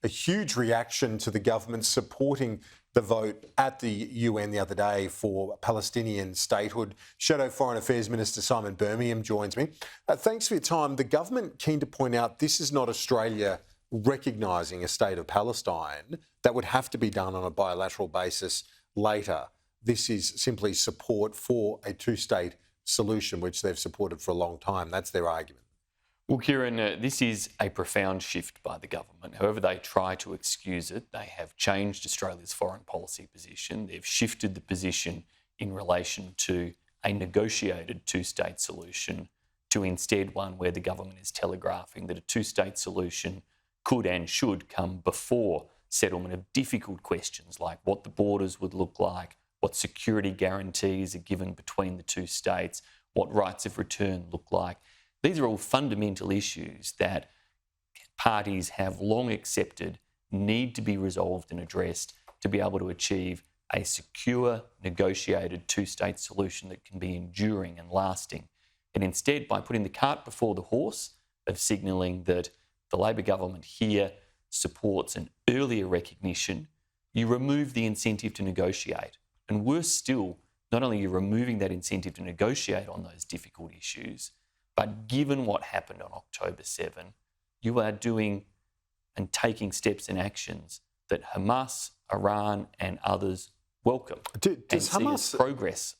a huge reaction to the government supporting the vote at the UN the other day for Palestinian statehood. Shadow Foreign Affairs Minister Simon Birmingham joins me. Thanks for your time. The government keen to point out this is not Australia recognising a state of Palestine. That would have to be done on a bilateral basis later. This is simply support for a two-state solution, which they've supported for a long time. That's their argument. Well, Kieran, this is a profound shift by the government. However they try to excuse it, they have changed Australia's foreign policy position. They've shifted the position in relation to a negotiated two-state solution to instead one where the government is telegraphing that a two-state solution could and should come before settlement of difficult questions like what the borders would look like, what security guarantees are given between the two states, what rights of return look like. These are all fundamental issues that parties have long accepted need to be resolved and addressed to be able to achieve a secure, negotiated two-state solution that can be enduring and lasting. And instead, by putting the cart before the horse of signalling that the Labor government here supports an earlier recognition, you remove the incentive to negotiate. And worse still, not only are you removing that incentive to negotiate on those difficult issues, but given what happened on October 7, you are doing and taking steps and actions that Hamas, Iran and others welcome. Does Hamas progress?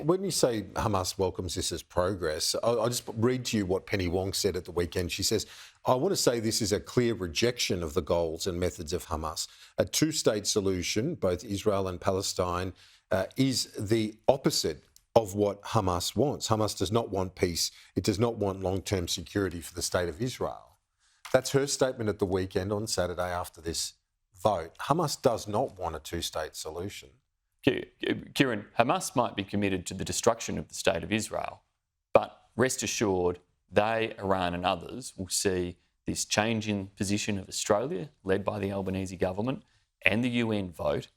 When you say Hamas welcomes this as progress, I'll just read to you what Penny Wong said at the weekend. She says, I want to say this is a clear rejection of the goals and methods of Hamas. A two-state solution, both Israel and Palestine, is the opposite of what Hamas wants. Hamas does not want peace. It does not want long-term security for the state of Israel. That's her statement at the weekend on Saturday after this vote. Hamas does not want a two-state solution. Kieran, Hamas might be committed to the destruction of the state of Israel, but rest assured, they, Iran and others will see this change in position of Australia, led by the Albanese government, and the UN vote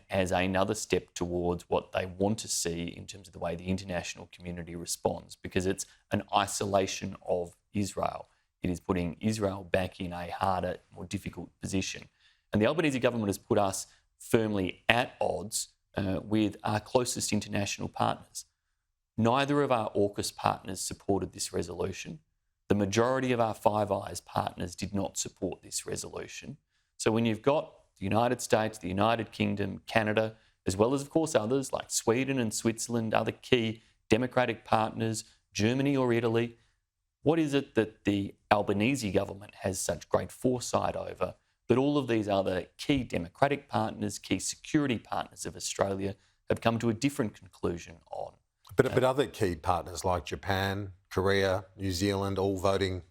as another step towards what they want to see in terms of the way the international community responds, because it's an isolation of Israel. It is putting Israel back in a harder, more difficult position. And the Albanese government has put us firmly at odds with our closest international partners. Neither of our AUKUS partners supported this resolution. The majority of our Five Eyes partners did not support this resolution. So when you've got the United States, the United Kingdom, Canada, as well as, of course, others like Sweden and Switzerland, other key democratic partners, Germany or Italy, what is it that the Albanese government has such great foresight over that all of these other key democratic partners, key security partners of Australia have come to a different conclusion on? But other key partners like Japan, Korea, New Zealand, all voting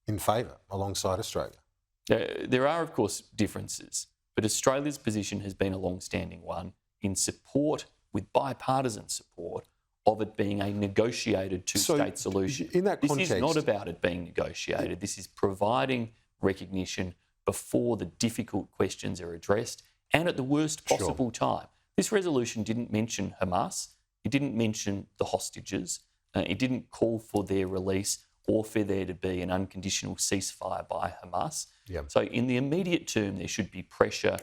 in favour alongside Australia. There are, of course, differences, but Australia's position has been a long-standing one in support, with bipartisan support, of it being a negotiated two-state solution. In that context, this is not about it being negotiated. This is providing recognition before the difficult questions are addressed and at the worst possible time. This resolution didn't mention Hamas. It didn't mention the hostages. It didn't call for their release or for there to be an unconditional ceasefire by Hamas. So in the immediate term, there should be pressure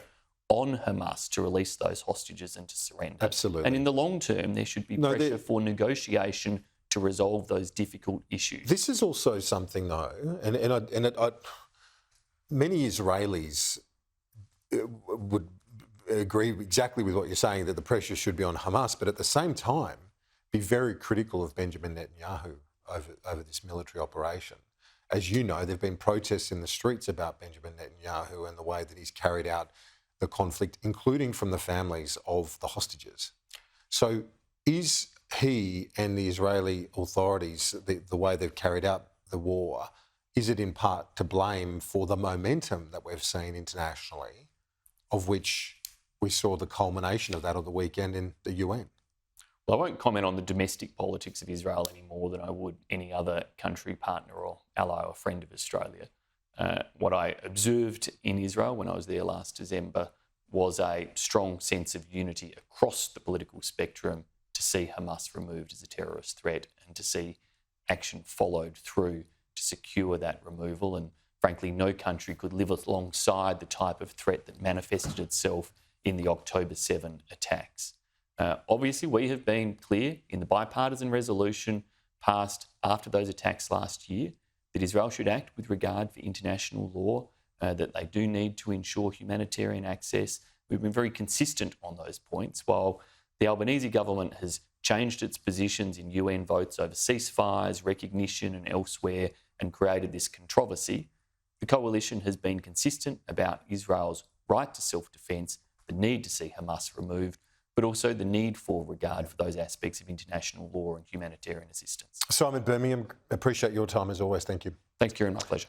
on Hamas to release those hostages and to surrender. Absolutely. And in the long term, there should be pressure for negotiation to resolve those difficult issues. This is also something, though, and many Israelis would agree exactly with what you're saying, that the pressure should be on Hamas, but at the same time be very critical of Benjamin Netanyahu over this military operation. As you know, there have been protests in the streets about Benjamin Netanyahu and the way that he's carried out the conflict, including from the families of the hostages. So is he and the Israeli authorities, the way they've carried out the war, is it in part to blame for the momentum that we've seen internationally, of which we saw the culmination of that on the weekend in the UN? Well, I won't comment on the domestic politics of Israel any more than I would any other country, partner or ally or friend of Australia. What I observed in Israel when I was there last December was a strong sense of unity across the political spectrum to see Hamas removed as a terrorist threat and to see action followed through to secure that removal. And frankly, no country could live alongside the type of threat that manifested itself in the October 7 attacks. Obviously, we have been clear in the bipartisan resolution passed after those attacks last year that Israel should act with regard for international law, that they do need to ensure humanitarian access. We've been very consistent on those points. While the Albanese government has changed its positions in UN votes over ceasefires, recognition and elsewhere, and created this controversy, the coalition has been consistent about Israel's right to self-defence, the need to see Hamas removed, but also the need for regard for those aspects of international law and humanitarian assistance. Simon Birmingham, appreciate your time as always. Thank you. Thanks, Kieran. My pleasure.